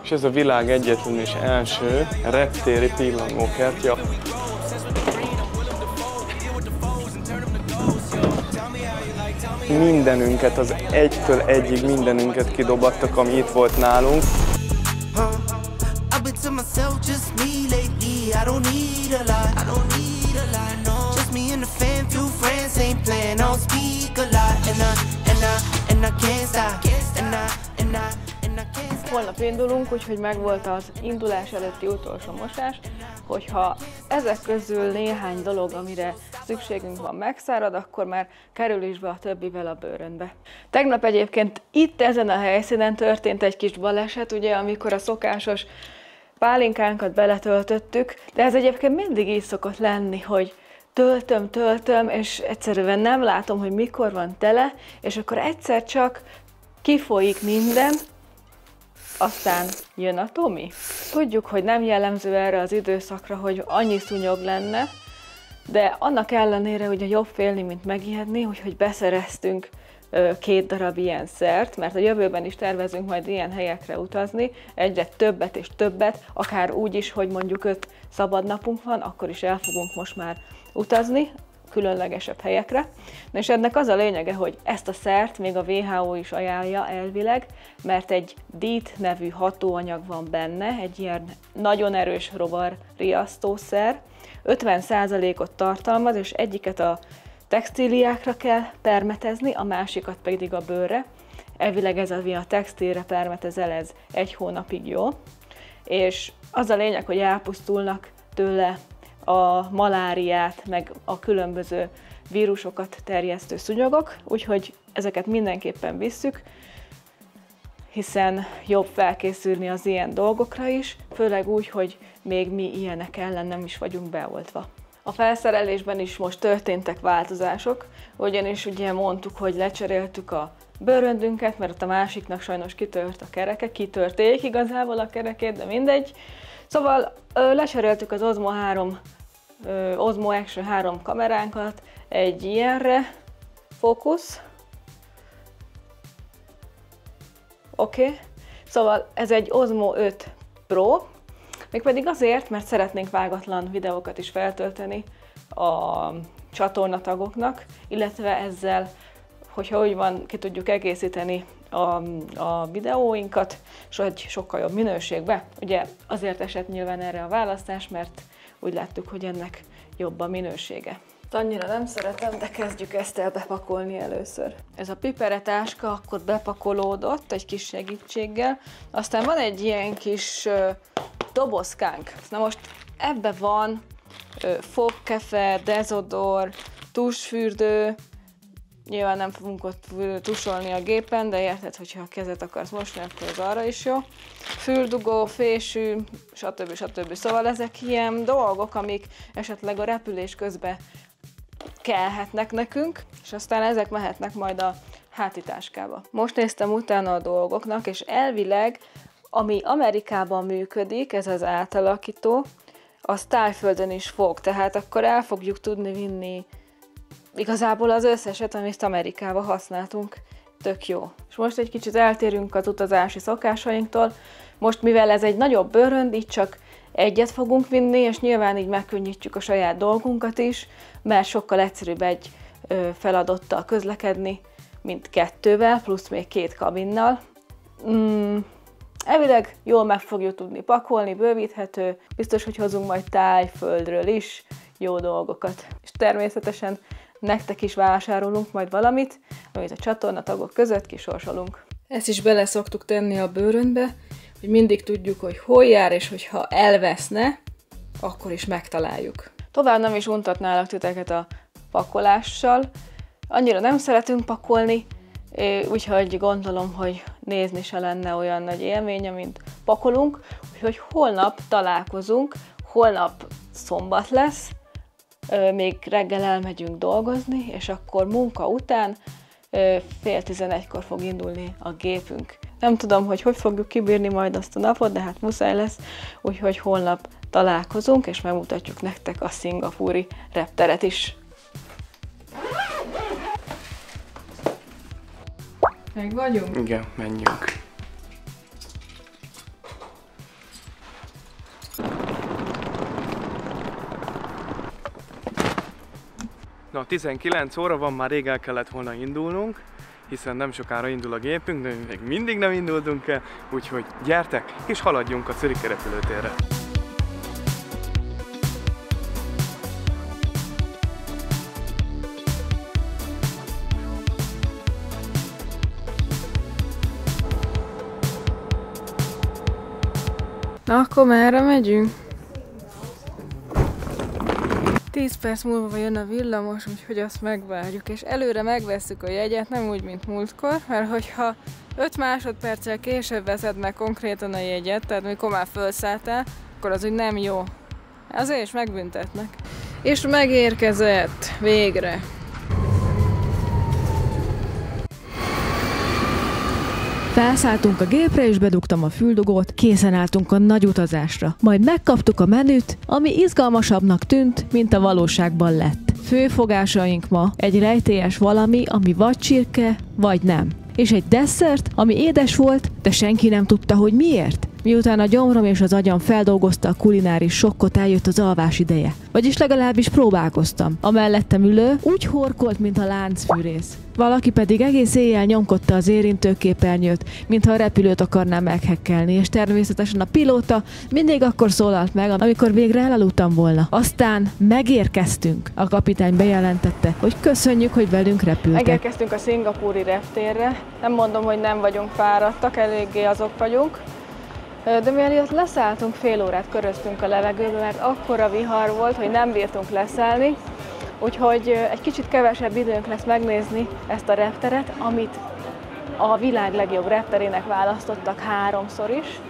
És ez a világ egyetlen és első reptéri pillangókertje. Mindenünket, az egytől egyig mindenünket kidobattak, ami itt volt nálunk. Holnap indulunk, úgyhogy megvolt az indulás előtti utolsó mosás, hogyha ezek közül néhány dolog, amire szükségünk van, megszárad, akkor már kerül is be a többivel a bőrönbe. Tegnap egyébként itt ezen a helyszínen történt egy kis baleset, ugye, amikor a szokásos pálinkánkat beletöltöttük, de ez egyébként mindig így szokott lenni, hogy töltöm, és egyszerűen nem látom, hogy mikor van tele, és akkor egyszer csak kifolyik minden, aztán jön a Tomi. Tudjuk, hogy nem jellemző erre az időszakra, hogy annyi szúnyog lenne, de annak ellenére ugye jobb félni, mint megijedni, úgyhogy beszereztünk 2 darab ilyen szert, mert a jövőben is tervezünk majd ilyen helyekre utazni, egyre többet és többet, akár úgy is, hogy mondjuk 5 szabad napunk van, akkor is el fogunk most már utazni, különlegesebb helyekre. Na és ennek az a lényege, hogy ezt a szert még a WHO is ajánlja elvileg, mert egy DEET nevű hatóanyag van benne, egy ilyen nagyon erős rovarriasztószer, 50%-ot tartalmaz, és egyiket a textíliákra kell permetezni, a másikat pedig a bőrre. Elvileg ez, ami a textilre permetezel, ez 1 hónapig jó. És az a lényeg, hogy elpusztulnak tőle a maláriát, meg a különböző vírusokat terjesztő szúnyogok, úgyhogy ezeket mindenképpen visszük, hiszen jobb felkészülni az ilyen dolgokra is, főleg úgy, hogy még mi ilyenek ellen nem is vagyunk beoltva. A felszerelésben is most történtek változások, ugyanis ugye mondtuk, hogy lecseréltük a bőröndünket, mert a másiknak sajnos kitört a kereke, kitörték igazából a kerekét, de mindegy. Szóval lecseréltük az Osmo Action 3 kameránkat egy ilyenre, fókusz. Oké. Szóval ez egy Osmo 5 Pro, mégpedig azért, mert szeretnénk vágatlan videókat is feltölteni a csatornatagoknak, illetve ezzel, hogyha úgy van, ki tudjuk egészíteni a videóinkat, és hogy sokkal jobb minőségbe. Ugye azért esett nyilván erre a választás, mert úgy láttuk, hogy ennek jobb a minősége. Annyira nem szeretem, de kezdjük ezt el bepakolni először. Ez a piperetáska akkor bepakolódott egy kis segítséggel, aztán van egy ilyen kis dobozkánk. Na most ebbe van fogkefe, dezodor, tusfürdő, nyilván nem fogunk ott tusolni a gépen, de érted, hogyha a kezet akarsz mosni, akkor az arra is jó. Füldugó, fésű, stb. Szóval ezek ilyen dolgok, amik esetleg a repülés közben kellhetnek nekünk, és aztán ezek mehetnek majd a hátitáskába. Most néztem utána a dolgoknak, és elvileg, ami Amerikában működik, ez az átalakító, az Tájföldön is fog, tehát akkor el fogjuk tudni vinni igazából az összeset, amit Amerikába használtunk. Tök jó. És most egy kicsit eltérünk az utazási szokásainktól. Most, mivel ez egy nagyobb bőrönd, így csak egyet fogunk vinni, és nyilván így megkönnyítjük a saját dolgunkat is, mert sokkal egyszerűbb egy feladottal közlekedni, mint 2-vel, plusz még 2 kabinnal. Elvileg jól meg fogjuk tudni pakolni, bővíthető, biztos, hogy hozunk majd Tájföldről is jó dolgokat. És természetesen nektek is vásárolunk majd valamit, amit a csatornatagok között kisorsolunk. Ezt is bele szoktuk tenni a bőröndbe, hogy mindig tudjuk, hogy hol jár, és hogyha elveszne, akkor is megtaláljuk. Tovább nem is untatnálak titeket a pakolással. Annyira nem szeretünk pakolni, úgyhogy gondolom, hogy nézni se lenne olyan nagy élménye, mint pakolunk. Úgyhogy holnap találkozunk, holnap szombat lesz, még reggel elmegyünk dolgozni, és akkor munka után 10:30-kor fog indulni a gépünk. Nem tudom, hogy fogjuk kibírni majd azt a napot, de hát muszáj lesz, úgyhogy holnap találkozunk, és megmutatjuk nektek a szingapúri repteret is. Meg vagyunk? Igen, menjünk. Na, 19 óra van, már rég el kellett volna indulnunk, hiszen nem sokára indul a gépünk, de még mindig nem indultunk el, úgyhogy gyertek és haladjunk a Zürichi repülőtérre. Na, akkor merre megyünk? 10 perc múlva jön a villamos, úgyhogy azt megvárjuk, és előre megvesszük a jegyet, nem úgy, mint múltkor, mert hogyha 5 másodperccel később veszed meg konkrétan a jegyet, tehát mikor már felszálltál, akkor az úgy nem jó. Azért is megbüntetnek. És megérkezett végre. Felszálltunk a gépre és bedugtam a füldugót, készen álltunk a nagy utazásra. Majd megkaptuk a menüt, ami izgalmasabbnak tűnt, mint a valóságban lett. Főfogásaink ma egy rejtélyes valami, ami vagy csirke, vagy nem. És egy desszert, ami édes volt, de senki nem tudta, hogy miért. Miután a gyomrom és az agyam feldolgozta a kulináris sokkot, eljött az alvás ideje. Vagyis legalábbis próbálkoztam. A mellettem ülő úgy horkolt, mint a láncfűrész. Valaki pedig egész éjjel nyomkodta az érintőképernyőt, mintha a repülőt akarná meghekkelni, és természetesen a pilóta mindig akkor szólalt meg, amikor végre elaludtam volna. Aztán megérkeztünk. A kapitány bejelentette, hogy köszönjük, hogy velünk repültek. Megérkeztünk a szingapúri reptérre. Nem mondom, hogy nem vagyunk fáradtak, eléggé azok vagyunk. De mielőtt leszálltunk, fél órát köröztünk a levegőbe, mert akkora vihar volt, hogy nem bírtunk leszállni. Úgyhogy egy kicsit kevesebb időnk lesz megnézni ezt a repteret, amit a világ legjobb repterének választottak 3-szor is.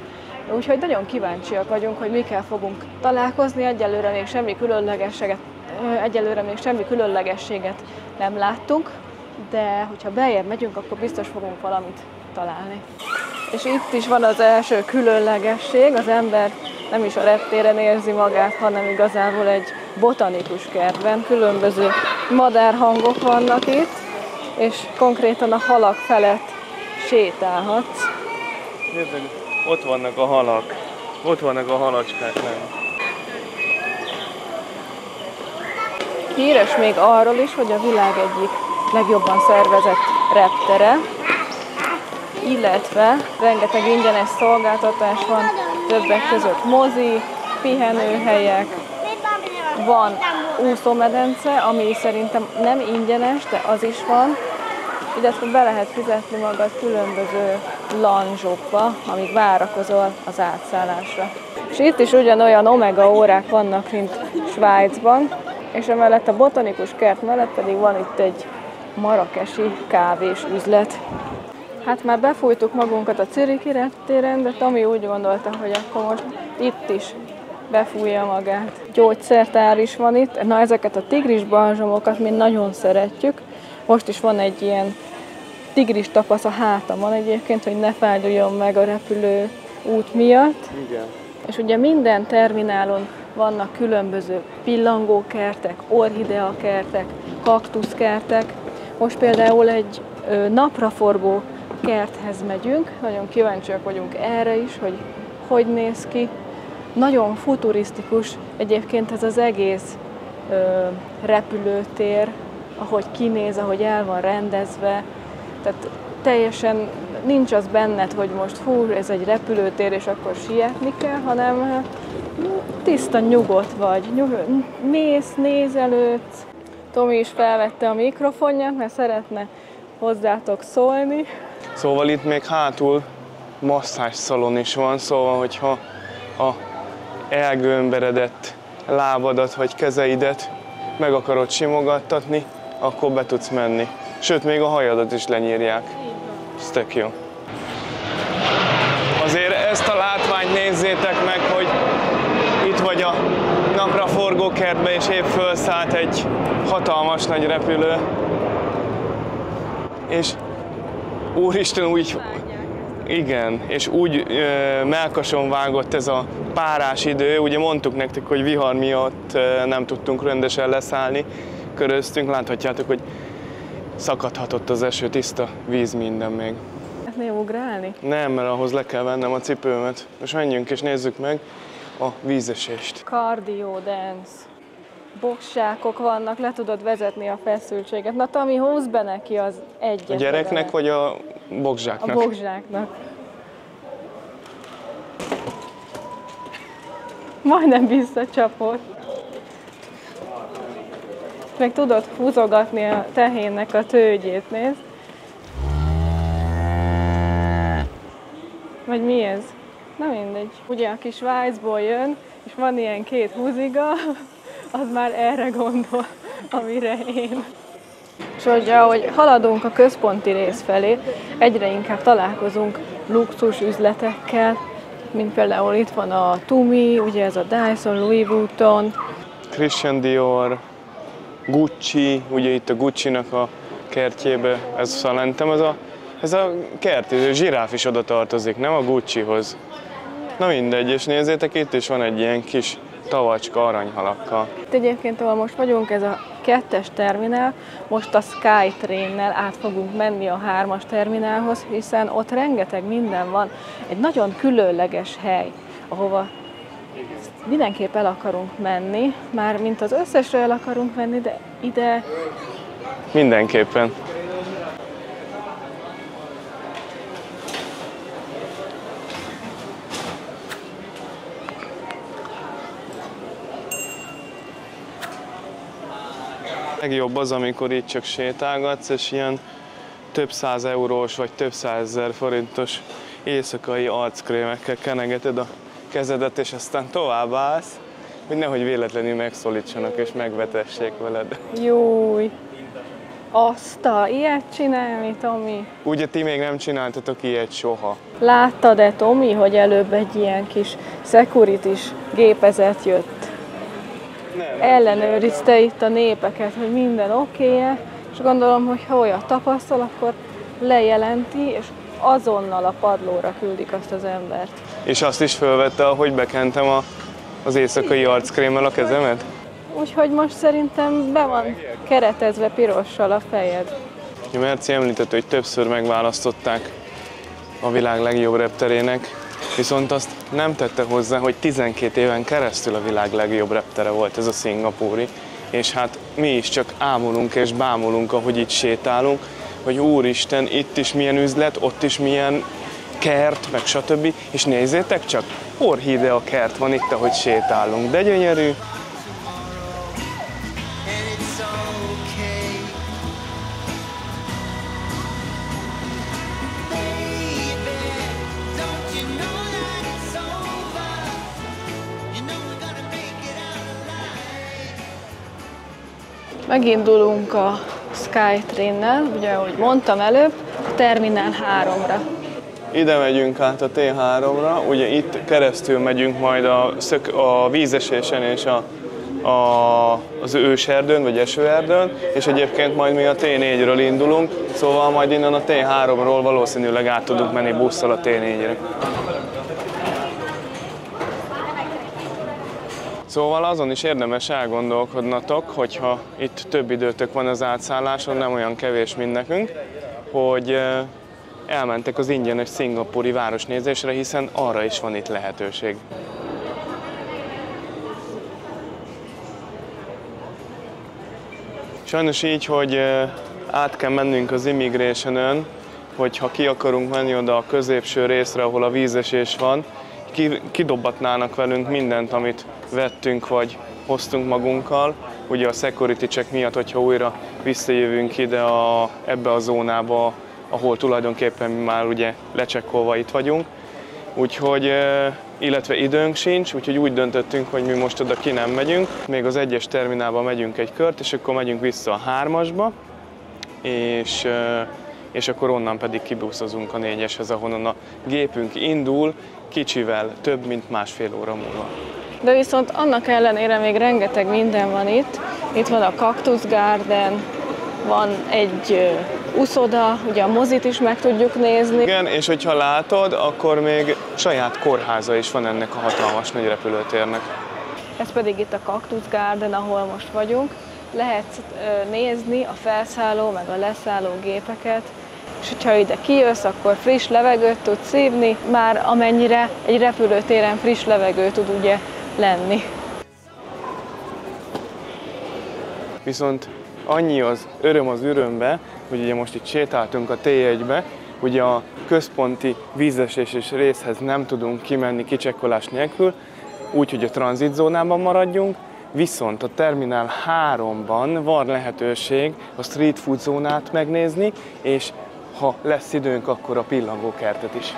Úgyhogy nagyon kíváncsiak vagyunk, hogy mikkel fogunk találkozni. Egyelőre még semmi különlegességet nem láttunk, de hogyha beljebb megyünk, akkor biztos fogunk valamit találni. És itt is van az első különlegesség, az ember nem is a reptéren érzi magát, hanem igazából egy botanikus kertben. Különböző madárhangok vannak itt, és konkrétan a halak felett sétálhatsz. Nézzük, ott vannak a halak, ott vannak a halacskák. Híres még arról is, hogy a világ egyik legjobban szervezett reptere, illetve rengeteg ingyenes szolgáltatás van, többek között mozi, pihenőhelyek, van úszómedence, ami szerintem nem ingyenes, de az is van, illetve be lehet fizetni magad különböző lanzsokba, amíg várakozol az átszállásra. És itt is ugyanolyan omega órák vannak, mint Svájcban, és emellett a botanikus kert mellett pedig van itt egy marrakesi kávés üzlet. Hát már befújtuk magunkat a Zürichi reptéren, de Tomi úgy gondolta, hogy akkor most itt is befújja magát. Gyógyszertár is van itt. Na, ezeket a tigris balzsamokat mi nagyon szeretjük. Most is van egy ilyen tigris tapasz a hátamon egyébként, hogy ne fájduljon meg a repülő út miatt. Igen. És ugye minden terminálon vannak különböző pillangókertek, orchideakertek, kaktuszkertek. Most például egy napraforgó kerthez megyünk, nagyon kíváncsiak vagyunk erre is, hogy hogy néz ki. Nagyon futurisztikus egyébként ez az egész repülőtér, ahogy kinéz, ahogy el van rendezve. Tehát teljesen nincs az benned, hogy most hú, ez egy repülőtér, és akkor sietni kell, hanem tiszta nyugodt vagy. Mész, nézelődsz. Tomi is felvette a mikrofonját, mert szeretne hozzátok szólni. Szóval itt még hátul masszázsszalon is van, szóval hogyha a elgömberedett lábadat vagy kezeidet meg akarod simogattatni, akkor be tudsz menni. Sőt, még a hajadat is lenyírják. Ez tök jó. Azért ezt a látványt nézzétek meg, hogy itt vagy a napraforgó kertben, és épp felszállt egy hatalmas nagy repülő. És úristen, úgy... Igen, és úgy mellkason vágott ez a párás idő, ugye mondtuk nektek, hogy vihar miatt nem tudtunk rendesen leszállni, köröztünk, láthatjátok, hogy szakadhatott az eső, tiszta víz minden még. Szeretnél ugrálni? Nem, mert ahhoz le kell vennem a cipőmet. Most menjünk és nézzük meg a vízesést. Cardio dance. Boxsákok vannak, le tudod vezetni a feszültséget. Na Tami, húzd be neki az egyet. A gyereknek vagy a boxzsáknak? A boxzsáknak. Majdnem visszacsapott. Meg tudod húzogatni a tehénnek a tőgyét, nézd. Vagy mi ez? Na mindegy. Ugye aki Svájcból jön, és van ilyen két húziga, az már erre gondol, amire én. És ahogy haladunk a központi rész felé, egyre inkább találkozunk luxus üzletekkel, mint például itt van a Tumi, ugye ez a Dyson, Louis Vuitton. Christian Dior, Gucci, ugye itt a Gucci-nak a kertjébe, ez szerintem ez a kert, ez a zsiráf is oda tartozik, nem a Guccihoz. Na mindegy, és nézzétek, itt is van egy ilyen kis tavacska aranyhalakkal. Itt egyébként, ahol most vagyunk, ez a 2-es terminál, most a Skytrain-nel át fogunk menni a 3-as terminálhoz, hiszen ott rengeteg minden van. Egy nagyon különleges hely, ahova mindenképp el akarunk menni, már mint az összesre el akarunk menni, de ide... Mindenképpen. Legjobb az, amikor itt csak sétálgatsz, és ilyen több 100 eurós vagy több 100 000 forintos éjszakai arckrémekkel kenegeted a kezedet, és aztán tovább állsz, hogy nehogy véletlenül megszólítsanak és megvetessék veled. Júj! Ilyet csinálni, Tomi? Ugye ti még nem csináltatok ilyet soha. Láttad-e, Tomi, hogy előbb egy ilyen kis security-s gépezet jött? Nem. Ellenőrizte itt a népeket, hogy minden oké-e, és gondolom, hogy ha olyat tapasztal, akkor lejelenti, és azonnal a padlóra küldik azt az embert. És azt is felvette, ahogy bekentem az éjszakai arckrémmel a kezemet? Úgyhogy most szerintem be van keretezve pirossal a fejed. Merci említette, hogy többször megválasztották a világ legjobb repterének, viszont azt nem tette hozzá, hogy 12 éven keresztül a világ legjobb reptere volt ez a szingapúri, és hát mi is csak ámulunk és bámulunk, ahogy itt sétálunk, hogy úristen, itt is milyen üzlet, ott is milyen kert, meg stb. És nézzétek csak, orchidea a kert van itt, ahogy sétálunk, de gyönyörű. Megindulunk a Skytrain-nel, ugye ahogy mondtam előbb, a Terminál 3-ra. Ide megyünk át a T3-ra, ugye itt keresztül megyünk majd a vízesésen és az őserdőn, vagy esőerdőn, és egyébként majd mi a T4-ről indulunk, szóval majd innen a T3-ról valószínűleg át tudunk menni busszal a T4-re. Szóval azon is érdemes elgondolkodnatok, hogyha itt több időtök van az átszálláson, nem olyan kevés, mint nekünk, hogy elmentek az ingyenes szingapúri városnézésre, hiszen arra is van itt lehetőség. Sajnos így, hogy át kell mennünk az Immigration-ön, hogyha ki akarunk menni oda a középső részre, ahol a vízesés van, kidobbatnának velünk mindent, amit vettünk vagy hoztunk magunkkal. Ugye a security check miatt, hogyha újra visszajövünk ide ebbe a zónába, ahol tulajdonképpen mi már ugye lecsekkolva itt vagyunk. Úgyhogy, illetve időnk sincs, úgyhogy úgy döntöttünk, hogy mi most oda ki nem megyünk. Még az 1-es terminálba megyünk egy kört, és akkor megyünk vissza a 3-asba, és akkor onnan pedig kibuszozunk a 4-eshez, ahonnan a gépünk indul, kicsivel több, mint másfél óra múlva. De viszont annak ellenére még rengeteg minden van itt. Itt van a Cactus Garden, van egy uszoda, ugye a mozit is meg tudjuk nézni. Igen, és hogyha látod, akkor még saját kórháza is van ennek a hatalmas nagy repülőtérnek. Ez pedig itt a Cactus Garden, ahol most vagyunk. Lehet nézni a felszálló meg a leszálló gépeket, és hogyha ide kijössz, akkor friss levegőt tudsz szívni, már amennyire egy repülőtéren friss levegő tud ugye lenni. viszont annyi az örömbe, hogy ugye most itt sétáltunk a T1-be, ugye a központi vízeséses részhez nem tudunk kimenni kicsekkolás nélkül, úgyhogy a tranzitzónában maradjunk, viszont a Terminál 3-ban van lehetőség a street food zónát megnézni, és ha lesz időnk, akkor a pillangókertet is.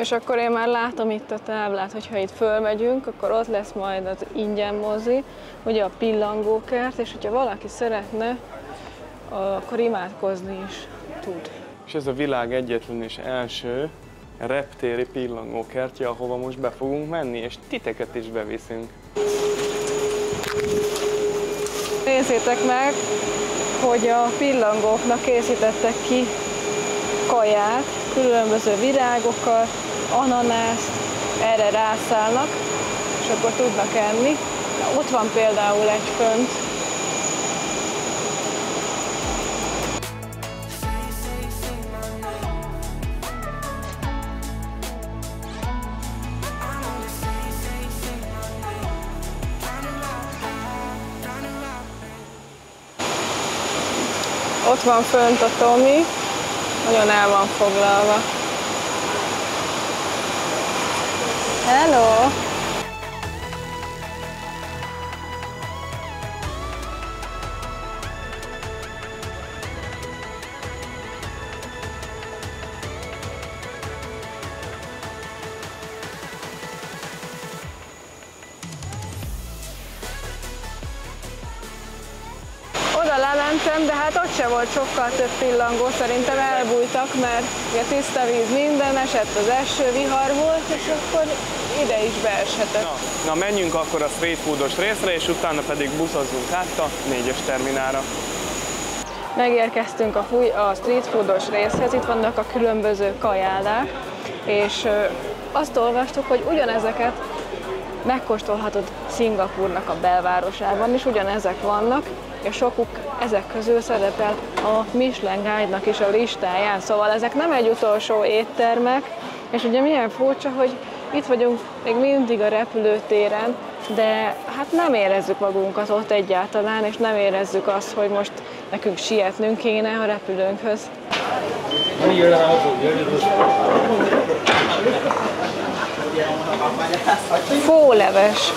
És akkor én már látom itt a táblát, hogyha itt fölmegyünk, akkor ott lesz majd az ingyen mozi, ugye a pillangókert, és hogyha valaki szeretne, akkor imádkozni is tud. És ez a világ egyetlen és első reptéri pillangókertje, ahova most be fogunk menni, és titeket is beviszünk. Nézzétek meg, hogy a pillangóknak készítettek ki kaját, különböző virágokat, ananászt, erre rászállnak, és akkor tudnak enni. Ott van például egy fönt. Ott van fönt a Tomi, nagyon el van foglalva. Hello! Oda lementem, de hát ott se volt sokkal több pillangó, szerintem elbújtak, mert ugye tiszta víz minden, esett az eső, vihar volt, és akkor ide is beeshetett. Na menjünk akkor a street foodos részre, és utána pedig buszozzunk át a 4-es terminálra. Megérkeztünk a street foodos részhez, itt vannak a különböző kajálák, és azt olvastuk, hogy ugyanezeket megkóstolhatod Szingapúrnak a belvárosában is, ugyanezek vannak, és sokuk ezek közül szerepel a Michelin Guide-nak is a listáján, szóval ezek nem egy utolsó éttermek, és ugye milyen furcsa, hogy itt vagyunk még mindig a repülőtéren, de hát nem érezzük magunkat ott egyáltalán, és nem érezzük azt, hogy most nekünk sietnünk kéne a repülőnkhöz. Fóleves,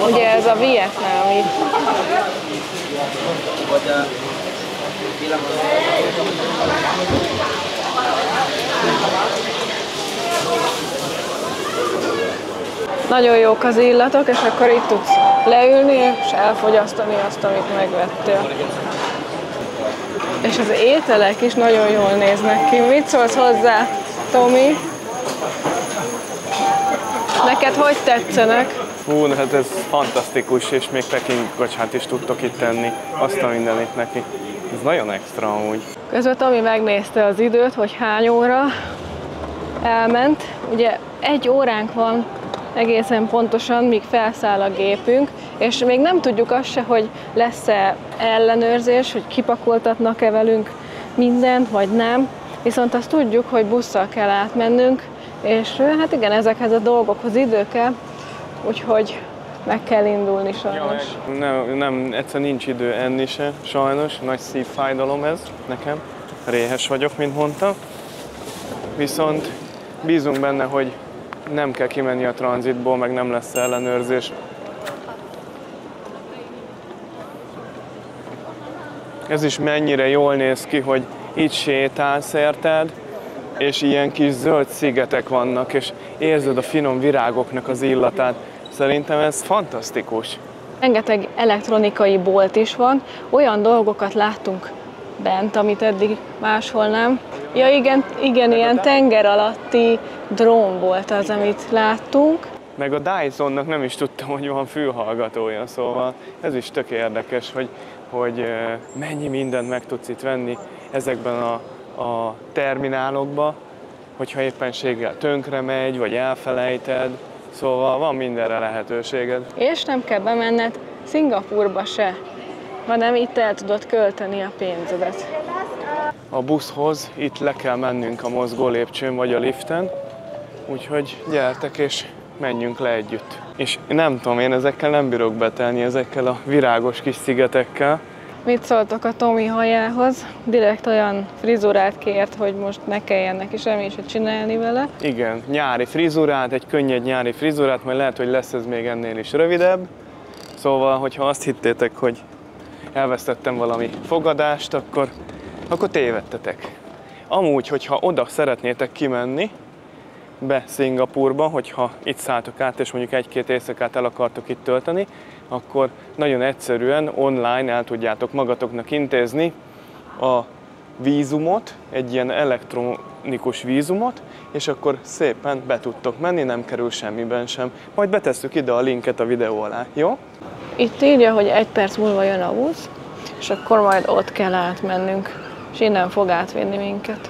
ugye ez a vietnámi. Nagyon jók az illatok, és akkor itt tudsz leülni és elfogyasztani azt, amit megvettél. És az ételek is nagyon jól néznek ki. Mit szólsz hozzá, Tomi? Neked hogy tetszenek? Fú, hát ez fantasztikus, és még Peking kocsát is tudtok itt tenni, azt a mindenit neki. Ez nagyon extra amúgy. Közben Tomi megnézte az időt, hogy hány óra elment. Ugye 1 óránk van egészen pontosan, míg felszáll a gépünk, és még nem tudjuk azt se, hogy lesz-e ellenőrzés, hogy kipakoltatnak-e velünk mindent, vagy nem. Viszont azt tudjuk, hogy busszal kell átmennünk, és hát igen, ezekhez a dolgokhoz idő kell, úgyhogy meg kell indulni sajnos. Nem, egyszerűen nincs idő enni se, sajnos. Nagy szívfájdalom ez nekem. Réhes vagyok, mint mondtam. Viszont bízunk benne, hogy nem kell kimenni a tranzitból, meg nem lesz ellenőrzés. Ez is mennyire jól néz ki, hogy itt sétálsz érted, és ilyen kis zöld szigetek vannak, és érzed a finom virágoknak az illatát. Szerintem ez fantasztikus. Rengeteg elektronikai bolt is van, olyan dolgokat láttunk bent, amit eddig máshol nem. Ja igen, ilyen tenger alatti drón volt az, amit láttunk. Meg a Dyson-nak nem is tudtam, hogy van fülhallgatója, szóval ez is tök érdekes, hogy mennyi mindent meg tudsz itt venni ezekben a terminálokban, hogyha éppenséggel tönkre megy, vagy elfelejted. Szóval van mindenre lehetőséged. És nem kell bemenned Szingapúrba se, hanem itt el tudod költeni a pénzedet. A buszhoz itt le kell mennünk a mozgó lépcsőn vagy a liften, úgyhogy gyertek és menjünk le együtt. És nem tudom, én ezekkel nem bírok betelni, ezekkel a virágos kis szigetekkel. Mit szóltok a Tomi hajához? Direkt olyan frizurát kért, hogy most ne kelljen neki semmi se csinálni vele. Igen, nyári frizurát, egy könnyed nyári frizurát, majd lehet, hogy lesz ez még ennél is rövidebb. Szóval, hogyha azt hittétek, hogy elvesztettem valami fogadást, akkor tévedtetek. Amúgy, hogyha oda szeretnétek kimenni, be Szingapúrba, hogyha itt szálltok át, és mondjuk egy-két éjszakát el akartok itt tölteni, akkor nagyon egyszerűen online el tudjátok magatoknak intézni a vízumot, egy ilyen elektronikus vízumot, és akkor szépen be tudtok menni, nem kerül semmiben sem. Majd betesszük ide a linket a videó alá, jó? Itt írja, hogy 1 perc múlva jön a busz, és akkor majd ott kell átmennünk, és innen fog átvinni minket.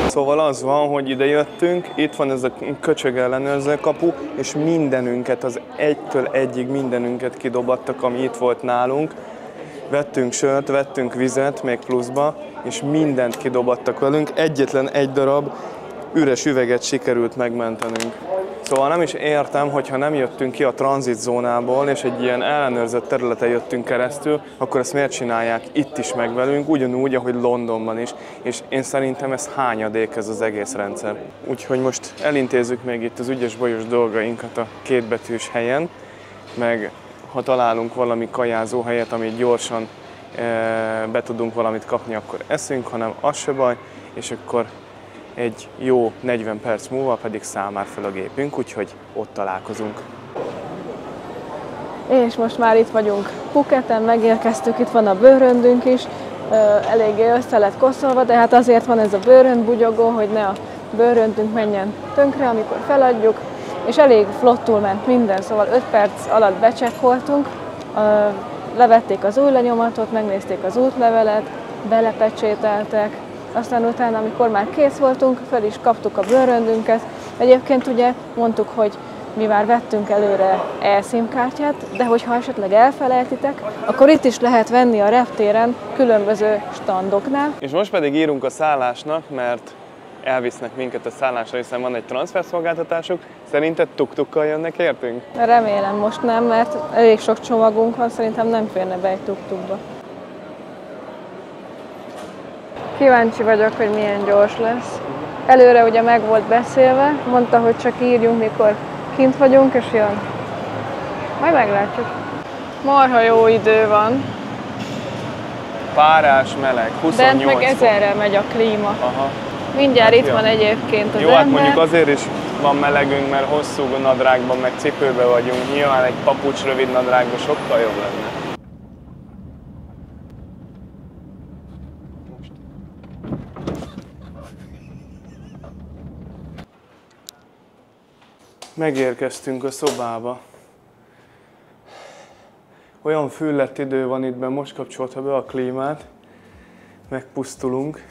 Szóval az van, hogy ide jöttünk, itt van ez a köcsög ellenőrző kapu, és mindenünket, az 1-től 1-ig mindenünket kidobattak, ami itt volt nálunk. Vettünk sört, vettünk vizet, még pluszba, és mindent kidobattak velünk. Egyetlen egy darab üres üveget sikerült megmentenünk. Szóval nem is értem, hogyha nem jöttünk ki a tranzitzónából, és egy ilyen ellenőrzött területen jöttünk keresztül, akkor ezt miért csinálják itt is meg velünk, ugyanúgy, ahogy Londonban is. És én szerintem ez hányadék ez az egész rendszer. Úgyhogy most elintézzük még itt az ügyes bajos dolgainkat a kétbetűs helyen, meg ha találunk valami kajázó helyet, amit gyorsan be tudunk valamit kapni, akkor eszünk, hanem az se baj, és akkor egy jó 40 perc múlva pedig száll már fel a gépünk, úgyhogy ott találkozunk. És most már itt vagyunk Phuketen, megérkeztük, itt van a bőröndünk is, eléggé össze lett koszolva, de hát azért van ez a bőröndbugyogó, hogy ne a bőröndünk menjen tönkre, amikor feladjuk, és elég flottul ment minden, szóval 5 perc alatt becsekkoltunk, levették az új lenyomatot, megnézték az útlevelet, belepecsételtek, aztán utána, amikor már kész voltunk, fel is kaptuk a bőröndünket. Egyébként ugye mondtuk, hogy mi már vettünk előre eSIM kártyát, de hogyha esetleg elfelejtitek, akkor itt is lehet venni a reptéren különböző standoknál. És most pedig írunk a szállásnak, mert elvisznek minket a szállásra, hiszen van egy transferszolgáltatásuk. Szerinted tuk-tukkal jönnek értünk? Remélem most nem, mert elég sok csomagunk van, szerintem nem férne be egy tuk-tukba. Kíváncsi vagyok, hogy milyen gyors lesz. Előre ugye meg volt beszélve, mondta, hogy csak írjunk, mikor kint vagyunk, és jön. Majd meglátjuk. Marha jó idő van. Párás, meleg, 28 Bent meg fok. 1000-rel megy a klíma. Aha. Mindjárt Hát itt jó. van egyébként az Jó, hát ember. mondjuk azért is van melegünk, mert hosszú nadrágban, meg cipőben vagyunk. Nyilván egy papucs rövid nadrágban sokkal jobb lenne. Megérkeztünk a szobába. Olyan füllett idő van itt, most kapcsolta be a klímát. Megpusztulunk.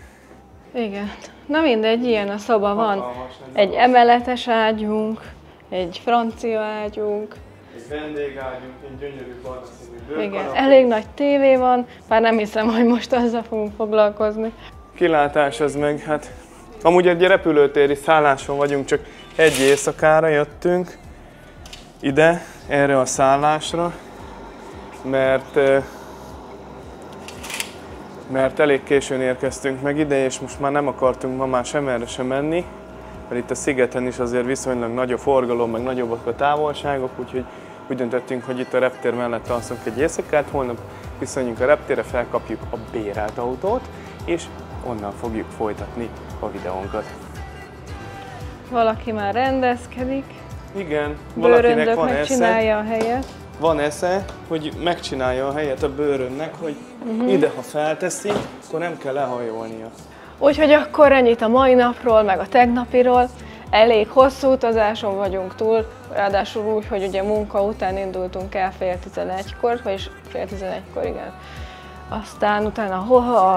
Igen. Na mindegy, ilyen a szoba van. Hatalmas, Egy emeletes ágyunk, egy francia ágyunk. Egy vendégágyunk, egy gyönyörű barna színű Igen, bőrkanapé. elég nagy tévé van, bár nem hiszem, hogy most azzal fogunk foglalkozni. Kilátás az meg, hát amúgy egy repülőtéri szálláson vagyunk, csak egy éjszakára jöttünk ide, erre a szállásra, mert elég későn érkeztünk meg ide, és most már nem akartunk ma már sem erre sem menni, mert itt a szigeten is azért viszonylag nagy a forgalom, meg nagyobbak a távolságok, úgyhogy úgy döntöttünk, hogy itt a reptér mellett alszunk egy éjszakát, holnap viszonyunk a reptérre, felkapjuk a bérelt autót, és onnan fogjuk folytatni a videónkat. Valaki már rendezkedik, Igen, valakinek bőröndök van esze, megcsinálja a helyet. hogy megcsinálja a helyet a bőrönnek, hogy ide, ha felteszi, akkor nem kell lehajolnia. Úgyhogy akkor ennyit a mai napról, meg a tegnapiról. Elég hosszú utazáson vagyunk túl, ráadásul úgy, hogy ugye munka után indultunk el fél 11-kor, vagyis fél 11-kor, igen. aztán utána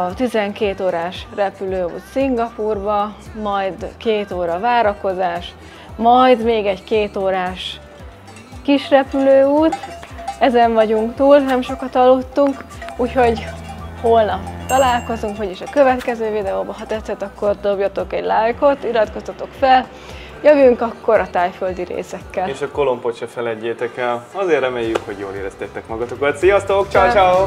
a 12 órás repülőút Szingapúrba, majd 2 óra várakozás, majd még egy 2 órás kis repülőút. Ezen vagyunk túl, nem sokat aludtunk, úgyhogy holnap találkozunk, vagyis a következő videóban. Ha tetszett, akkor dobjatok egy lájkot, iratkozzatok fel, jövünk akkor a tájföldi részekkel. És a kolompot se feledjétek el, azért reméljük, hogy jól éreztétek magatokat. Sziasztok, ciao ciao!